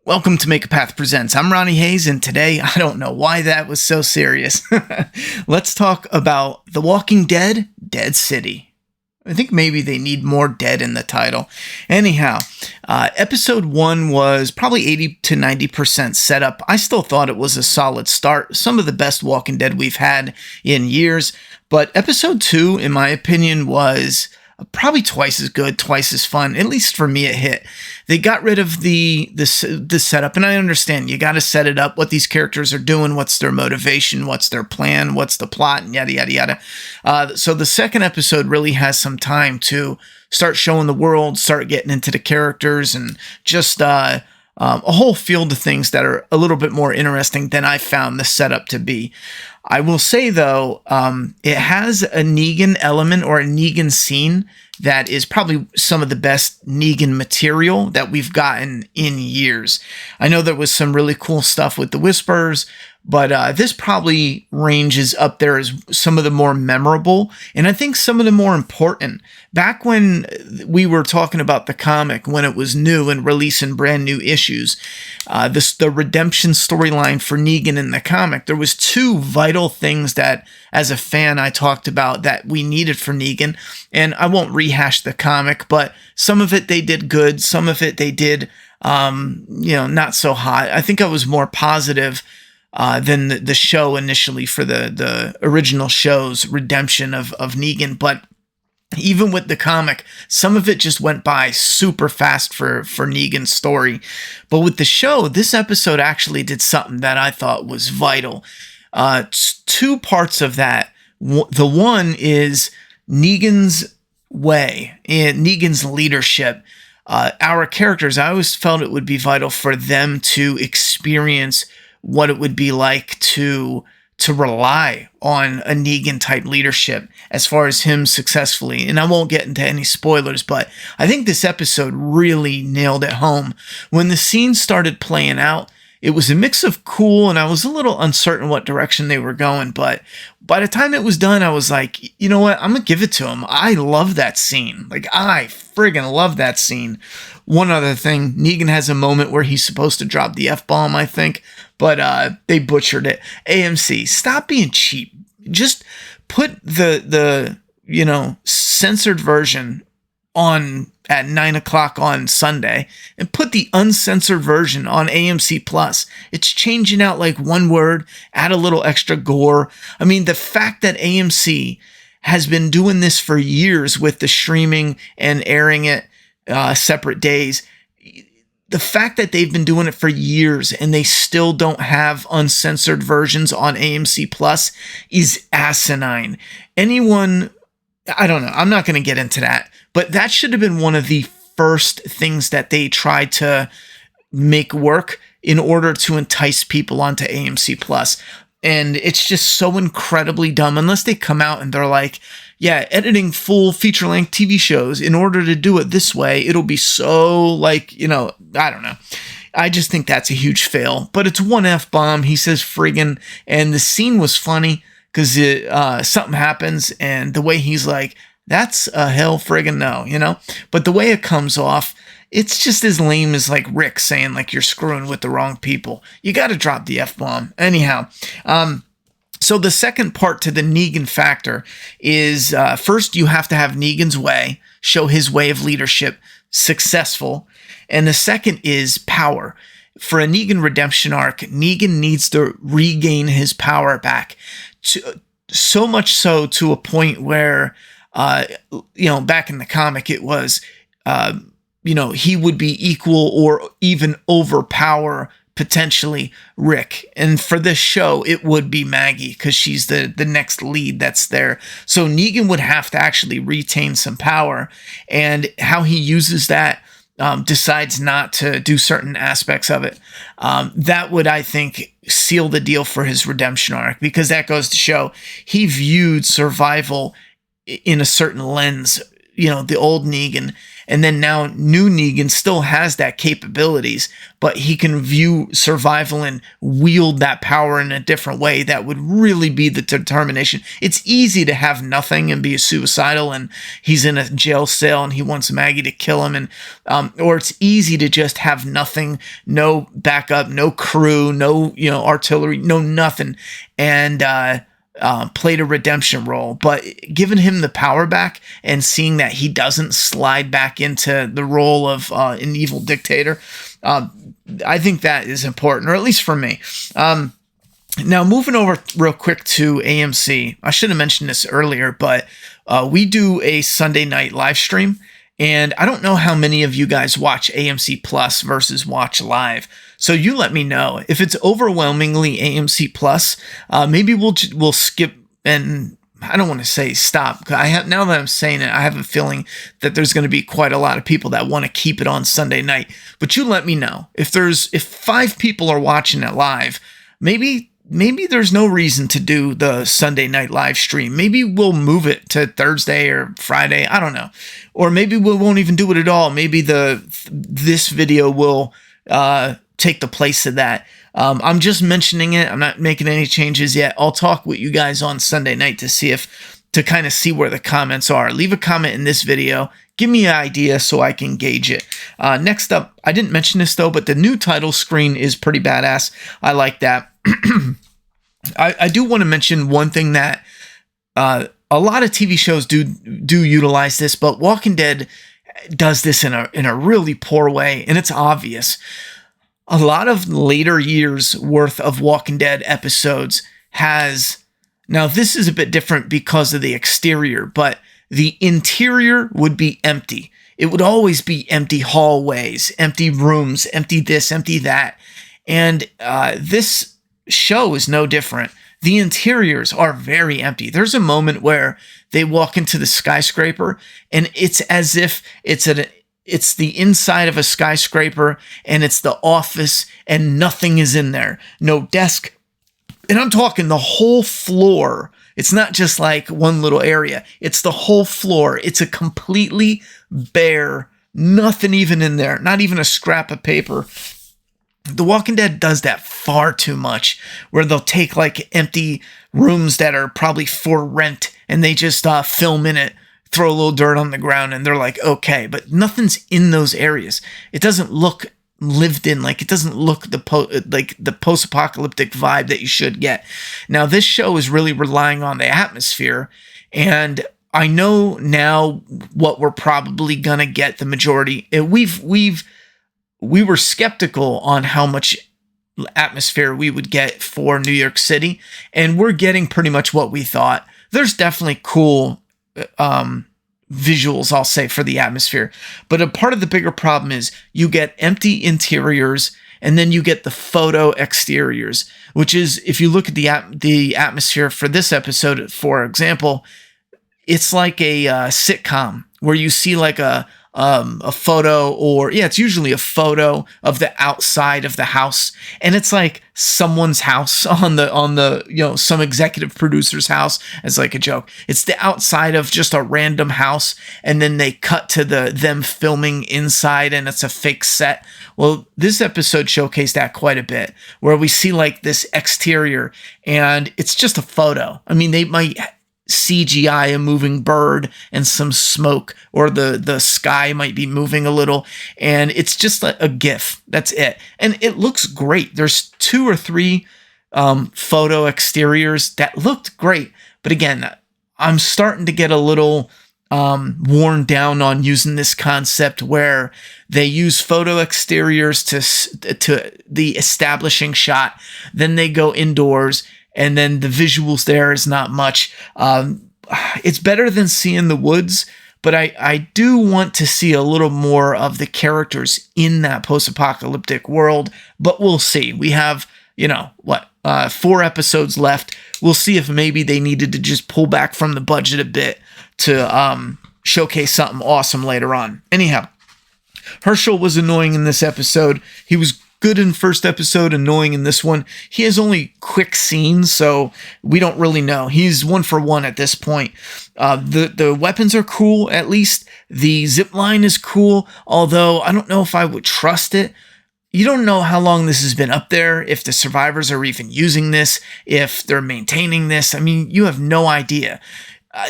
Welcome to Make a Path Presents. I'm Ronnie Hayes, and today, I don't know why that was so serious. Let's talk about The Walking Dead, Dead City. I think maybe they need more dead in the title. Anyhow, episode 1 was probably 80 to 90% setup. I still thought it was a solid start. Some of the best Walking Dead we've had in years. But episode 2, in my opinion, was probably twice as good, twice as fun. At least for me, it hit. They got rid of the setup, and I understand you got to set it up, what these characters are doing, what's their motivation, what's their plan, what's the plot, and yada, yada, yada. So the second episode really has some time to start showing the world, start getting into the characters, and just a whole field of things that are a little bit more interesting than I found the setup to be. I will say, though, it has a Negan element or a Negan scene that is probably some of the best Negan material that we've gotten in years. I know there was some really cool stuff with the Whispers, but this probably ranges up there as some of the more memorable, and I think some of the more important. Back when we were talking about the comic, when it was new and releasing brand new issues, the redemption storyline for Negan in the comic, there was two vital things that, as a fan, I talked about that we needed for Negan, and I won't rehash the comic, but some of it they did good, some of it they did, not so hot. I think I was more positive than the show initially for the original show's redemption of Negan. But even with the comic, some of it just went by super fast for Negan's story. But with the show, this episode actually did something that I thought was vital. Two parts of that. The one is Negan's way and Negan's leadership. Our characters, I always felt it would be vital for them to experience what it would be like to rely on a Negan type leadership as far as him successfully. And I won't get into any spoilers, but I think this episode really nailed it home. When the scene started playing out, it was a mix of cool, and I was a little uncertain what direction they were going, but by the time it was done, I was like, you know what? I'm going to give it to him. I love that scene. Like, I friggin' love that scene. One other thing, Negan has a moment where he's supposed to drop the F-bomb, I think, but they butchered it. AMC, stop being cheap. Just put the censored version on at 9 o'clock on Sunday and put the uncensored version on AMC Plus. It's changing out like one word, add a little extra gore. I mean, the fact that AMC has been doing this for years with the streaming and airing it separate days, the fact that they've been doing it for years and they still don't have uncensored versions on AMC Plus is asinine. I don't know, I'm not going to get into that, but that should have been one of the first things that they tried to make work in order to entice people onto AMC Plus. And it's just so incredibly dumb unless they come out and they're like, yeah, editing full feature-length TV shows, in order to do it this way, it'll be so I don't know. I just think that's a huge fail. But it's one F-bomb. He says friggin', and the scene was funny because something happens, and the way he's like, that's a hell friggin' no, But the way it comes off, it's just as lame as like Rick saying like you're screwing with the wrong people. You got to drop the F-bomb. Anyhow, so the second part to the Negan factor is first you have to have Negan's way, show his way of leadership successful. And the second is power. For a Negan redemption arc, Negan needs to regain his power back. So much so to a point where, back in the comic, it was, he would be equal or even overpower potentially Rick. And for this show, it would be Maggie because she's the next lead that's there. So Negan would have to actually retain some power, and how he uses that, decides not to do certain aspects of it. That would, I think, seal the deal for his redemption arc, because that goes to show he viewed survival in a certain lens, the old Negan, And then now new Negan still has that capabilities, but he can view survival and wield that power in a different way. That would really be the determination. It's easy to have nothing and be suicidal, and he's in a jail cell and he wants Maggie to kill him, and or it's easy to just have nothing, no backup, no crew, no artillery, no nothing, and played a redemption role. But giving him the power back and seeing that he doesn't slide back into the role of an evil dictator, I think that is important, or at least for me. Now, moving over real quick to AMC, I should have mentioned this earlier, but we do a Sunday night live stream, and I don't know how many of you guys watch AMC Plus versus watch live. So you let me know. If it's overwhelmingly AMC Plus, maybe we'll skip, and I don't want to say stop. Now that I'm saying it, I have a feeling that there's going to be quite a lot of people that want to keep it on Sunday night. But you let me know. If 5 people are watching it live, maybe there's no reason to do the Sunday night live stream. Maybe we'll move it to Thursday or Friday. I don't know. Or maybe we won't even do it at all. Maybe this video will take the place of that. I'm just mentioning it. I'm not making any changes yet. I'll talk with you guys on Sunday night to kind of see where the comments are. Leave a comment in this video. Give me an idea so I can gauge it. Next up, I didn't mention this though, but the new title screen is pretty badass. I like that. I do want to mention one thing that a lot of TV shows do utilize this, but Walking Dead does this in a really poor way, and it's obvious. A lot of later years worth of Walking Dead episodes now this is a bit different because of the exterior, but the interior would be empty. It would always be empty hallways, empty rooms, empty this, empty that. And this show is no different. The interiors are very empty. There's a moment where they walk into the skyscraper, and it's as if it's the inside of a skyscraper, and it's the office, and nothing is in there. No desk. And I'm talking the whole floor. It's not just like one little area. It's the whole floor. It's a completely bare, nothing even in there. Not even a scrap of paper. The Walking Dead does that far too much, where they'll take like empty rooms that are probably for rent, and they just film in it, throw a little dirt on the ground, and they're like, okay, but nothing's in those areas. It doesn't look lived in, like it doesn't look like the post-apocalyptic vibe that you should get. Now, this show is really relying on the atmosphere, and I know now what we're probably gonna get the majority. We were skeptical on how much atmosphere we would get for New York City, and we're getting pretty much what we thought. There's definitely cool visuals, I'll say, for the atmosphere, but a part of the bigger problem is you get empty interiors, and then you get the photo exteriors, which is, if you look at the atmosphere for this episode, for example, it's like a sitcom where you see like a photo, or it's usually a photo of the outside of the house, and it's like someone's house on the some executive producer's house as like a joke. It's the outside of just a random house, and then they cut to them filming inside, and it's a fake set. Well, this episode showcased that quite a bit, where we see like this exterior, and it's just a photo. I mean, they might CGI a moving bird and some smoke, or the sky might be moving a little, and it's just a GIF. That's it, and it looks great. There's 2 or 3 photo exteriors that looked great, but again, I'm starting to get a little worn down on using this concept where they use photo exteriors to the establishing shot, then they go indoors, and then the visuals there is not much. It's better than seeing the woods, but I do want to see a little more of the characters in that post-apocalyptic world, but we'll see. We have, 4 episodes left. We'll see if maybe they needed to just pull back from the budget a bit to showcase something awesome later on. Anyhow, Herschel was annoying in this episode. He was good in first episode, annoying in this one. He has only quick scenes, so we don't really know. He's 1-for-1 at this point. The weapons are cool, at least. The zip line is cool, although I don't know if I would trust it. You don't know how long this has been up there, if the survivors are even using this, if they're maintaining this. I mean, you have no idea.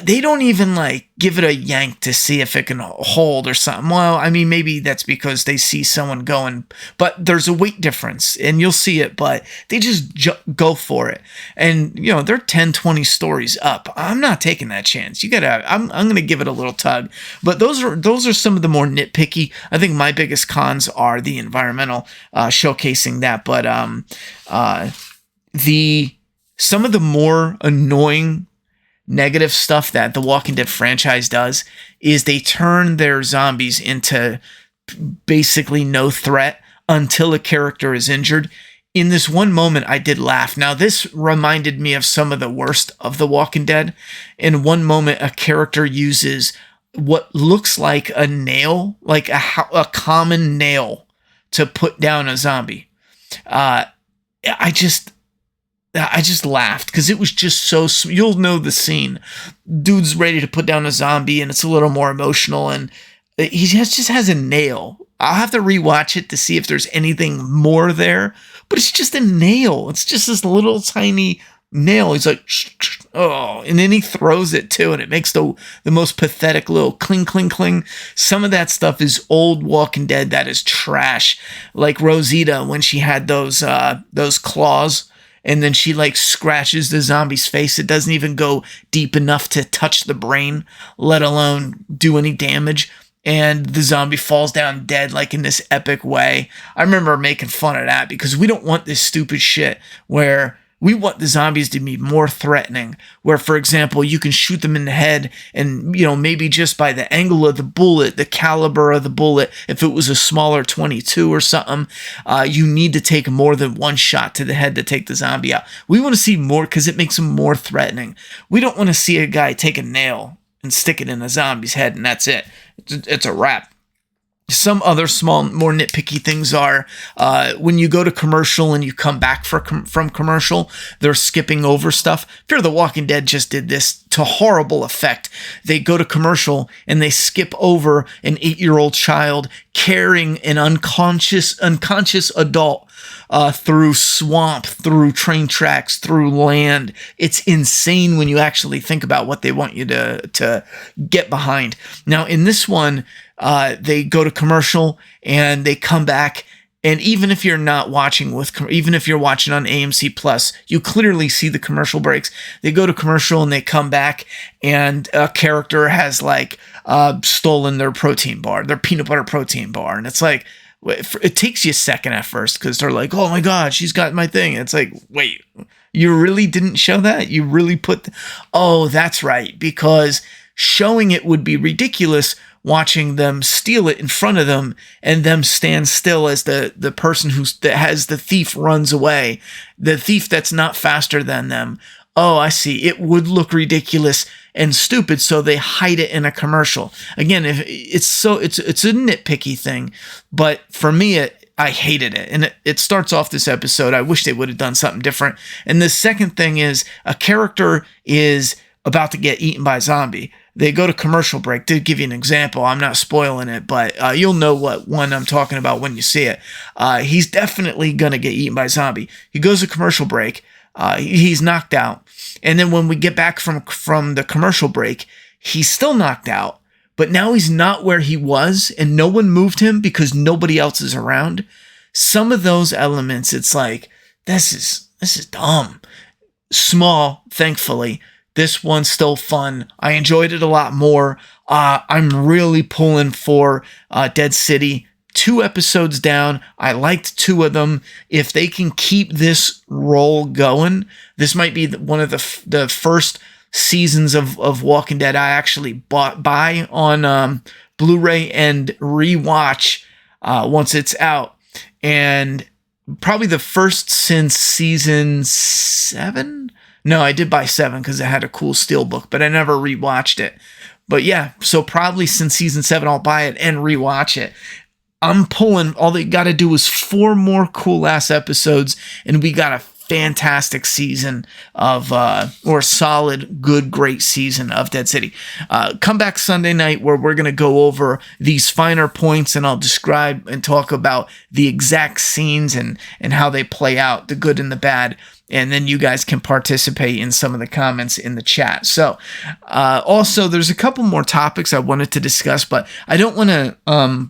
They don't even like give it a yank to see if it can hold or something. Well, I mean, maybe that's because they see someone going, but there's a weight difference and you'll see it, but they just go for it. And, you know, they're 10, 20 stories up. I'm not taking that chance. I'm going to give it a little tug, but those are some of the more nitpicky. I think my biggest cons are the environmental, showcasing that, but, some of the more annoying negative stuff that the Walking Dead franchise does is they turn their zombies into basically no threat until a character is injured. In this one moment, I did laugh. Now, this reminded me of some of the worst of the Walking Dead. In one moment, a character uses what looks like a nail, like a common nail, to put down a zombie. I just laughed because it was just so. You'll know the scene. Dude's ready to put down a zombie, and it's a little more emotional. And he just has a nail. I'll have to rewatch it to see if there's anything more there. But it's just a nail. It's just this little tiny nail. He's like, oh, and then he throws it too, and it makes the most pathetic little cling, cling, cling. Some of that stuff is old Walking Dead. That is trash. Like Rosita when she had those claws. And then she like scratches the zombie's face. It doesn't even go deep enough to touch the brain, let alone do any damage. And the zombie falls down dead like in this epic way. I remember making fun of that because we don't want this stupid shit where we want the zombies to be more threatening, where, for example, you can shoot them in the head and, you know, maybe just by the angle of the bullet, the caliber of the bullet, if it was a smaller 22 or something, you need to take more than one shot to the head to take the zombie out. We want to see more because it makes them more threatening. We don't want to see a guy take a nail and stick it in a zombie's head and that's it. It's a wrap. Some other small, more nitpicky things are when you go to commercial and you come back from commercial, they're skipping over stuff. Fear the Walking Dead just did this to horrible effect. They go to commercial and they skip over an 8-year-old child carrying an unconscious adult through swamp, through train tracks, through land. It's insane when you actually think about what they want you to get behind. Now, in this one, they go to commercial and they come back. And even if you're not watching even if you're watching on AMC Plus, you clearly see the commercial breaks. They go to commercial and they come back and a character has like stolen their protein bar, their peanut butter protein bar. And it's like, it takes you a second at first because they're like, oh my God, she's got my thing. It's like, wait, you really didn't show that? You really oh, that's right. Because showing it would be ridiculous watching them steal it in front of them and them stand still as the person that has the thief runs away. The thief that's not faster than them. Oh, I see. It would look ridiculous and stupid, so they hide it in a commercial. Again, if it's a nitpicky thing, but for me, I hated it. And it starts off this episode. I wish they would have done something different. And the second thing is a character is about to get eaten by a zombie. They go to commercial break. To give you an example, I'm not spoiling it, but you'll know what one I'm talking about when you see it. He's definitely going to get eaten by a zombie. He goes to commercial break. He's knocked out. And then when we get back from the commercial break, he's still knocked out. But now he's not where he was, and no one moved him because nobody else is around. Some of those elements, it's like, this is dumb. Small, thankfully. This one's still fun. I enjoyed it a lot more. I'm really pulling for Dead City. 2 episodes down. I liked 2 of them. If they can keep this roll going, this might be one of the first seasons of Walking Dead I actually buy on Blu-ray and rewatch once it's out. And probably the first since season 7? No, I did buy 7 because it had a cool steelbook, but I never rewatched it. But yeah, so probably since season 7, I'll buy it and rewatch it. I'm pulling, all they got to do is 4 more cool ass episodes, and we got a fantastic season of, or solid, good, great season of Dead City. Come back Sunday night where we're going to go over these finer points, and I'll describe and talk about the exact scenes and how they play out, the good and the bad. And then you guys can participate in some of the comments in the chat. So, also, there's a couple more topics I wanted to discuss, but I don't want to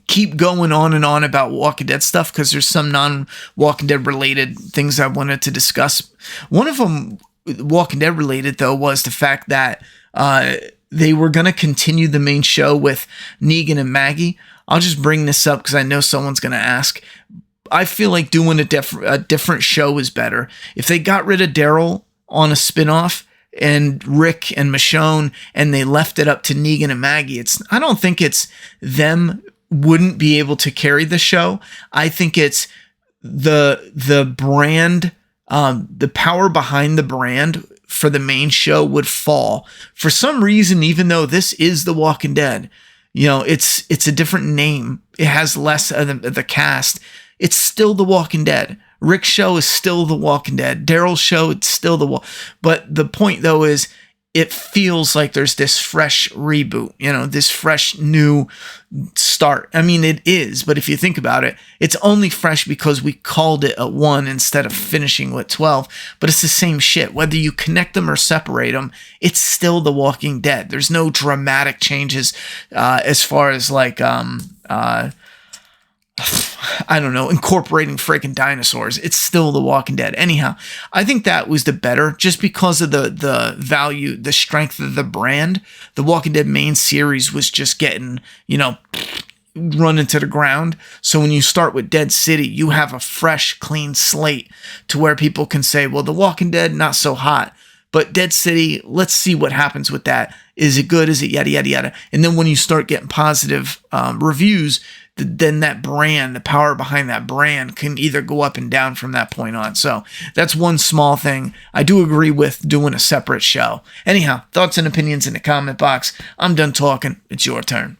keep going on and on about Walking Dead stuff because there's some non-Walking Dead related things I wanted to discuss. One of them, Walking Dead related, though, was the fact that they were going to continue the main show with Negan and Maggie. I'll just bring this up because I know someone's going to ask. I feel like doing a different show is better. If they got rid of Daryl on a spinoff and Rick and Michonne and they left it up to Negan and Maggie, I don't think it's them wouldn't be able to carry the show. I think it's the brand, the power behind the brand for the main show would fall. For some reason, even though this is The Walking Dead, it's a different name. It has less of the cast. It's still The Walking Dead. Rick's show is still The Walking Dead. Daryl's show, it's still But the point, though, is it feels like there's this fresh reboot, this fresh new start. I mean, it is, but if you think about it, it's only fresh because we called it a 1 instead of finishing with 12, but it's the same shit. Whether you connect them or separate them, it's still The Walking Dead. There's no dramatic changes as far as like, I don't know, incorporating freaking dinosaurs. It's still The Walking Dead. Anyhow, I think that was the better, just because of the value, the strength of the brand. The Walking Dead main series was just getting, run into the ground. So when you start with Dead City, you have a fresh, clean slate to where people can say, well, The Walking Dead, not so hot. But Dead City, let's see what happens with that. Is it good? Is it yada, yada, yada? And then when you start getting positive reviews, then that brand, the power behind that brand can either go up and down from that point on. So that's one small thing. I do agree with doing a separate show. Anyhow, thoughts and opinions in the comment box. I'm done talking. It's your turn.